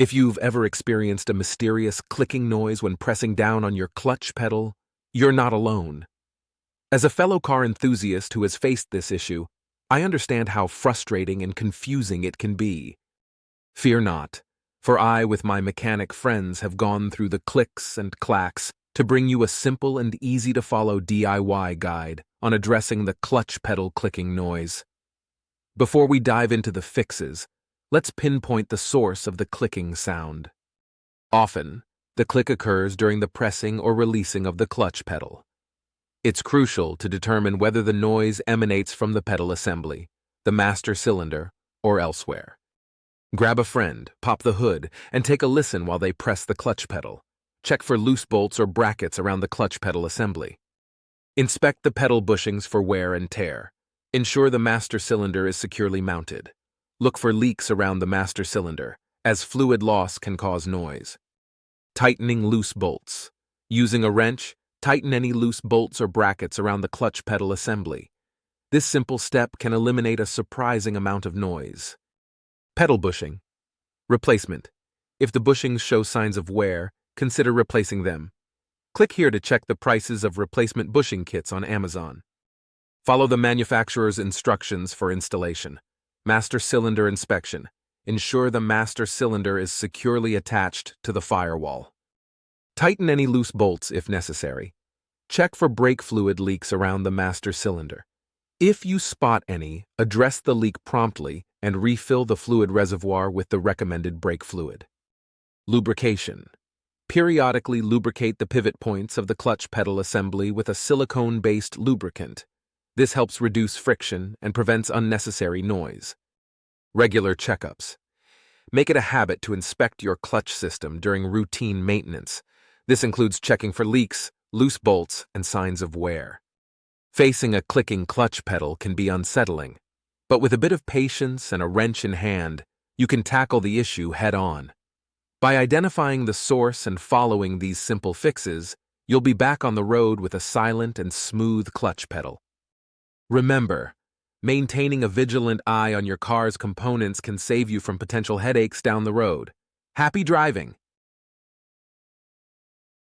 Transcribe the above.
If you've ever experienced a mysterious clicking noise when pressing down on your clutch pedal, you're not alone. As a fellow car enthusiast who has faced this issue, I understand how frustrating and confusing it can be. Fear not, for I, with my mechanic friends, have gone through the clicks and clacks to bring you a simple and easy-to-follow DIY guide on addressing the clutch pedal clicking noise. Before we dive into the fixes, let's pinpoint the source of the clicking sound. Often, the click occurs during the pressing or releasing of the clutch pedal. It's crucial to determine whether the noise emanates from the pedal assembly, the master cylinder, or elsewhere. Grab a friend, pop the hood, and take a listen while they press the clutch pedal. Check for loose bolts or brackets around the clutch pedal assembly. Inspect the pedal bushings for wear and tear. Ensure the master cylinder is securely mounted. Look for leaks around the master cylinder, as fluid loss can cause noise. Tightening loose bolts. Using a wrench, tighten any loose bolts or brackets around the clutch pedal assembly. This simple step can eliminate a surprising amount of noise. Pedal bushing. Replacement. If the bushings show signs of wear, consider replacing them. Click here to check the prices of replacement bushing kits on Amazon. Follow the manufacturer's instructions for installation. Master cylinder inspection. Ensure the master cylinder is securely attached to the firewall. Tighten any loose bolts if necessary. Check for brake fluid leaks around the master cylinder. If you spot any, address the leak promptly and refill the fluid reservoir with the recommended brake fluid. Lubrication. Periodically lubricate the pivot points of the clutch pedal assembly with a silicone-based lubricant. This helps reduce friction and prevents unnecessary noise. Regular checkups. Make it a habit to inspect your clutch system during routine maintenance. This includes checking for leaks, loose bolts, and signs of wear. Facing a clicking clutch pedal can be unsettling, but with a bit of patience and a wrench in hand, you can tackle the issue head-on. By identifying the source and following these simple fixes, you'll be back on the road with a silent and smooth clutch pedal. Remember, maintaining a vigilant eye on your car's components can save you from potential headaches down the road. Happy driving!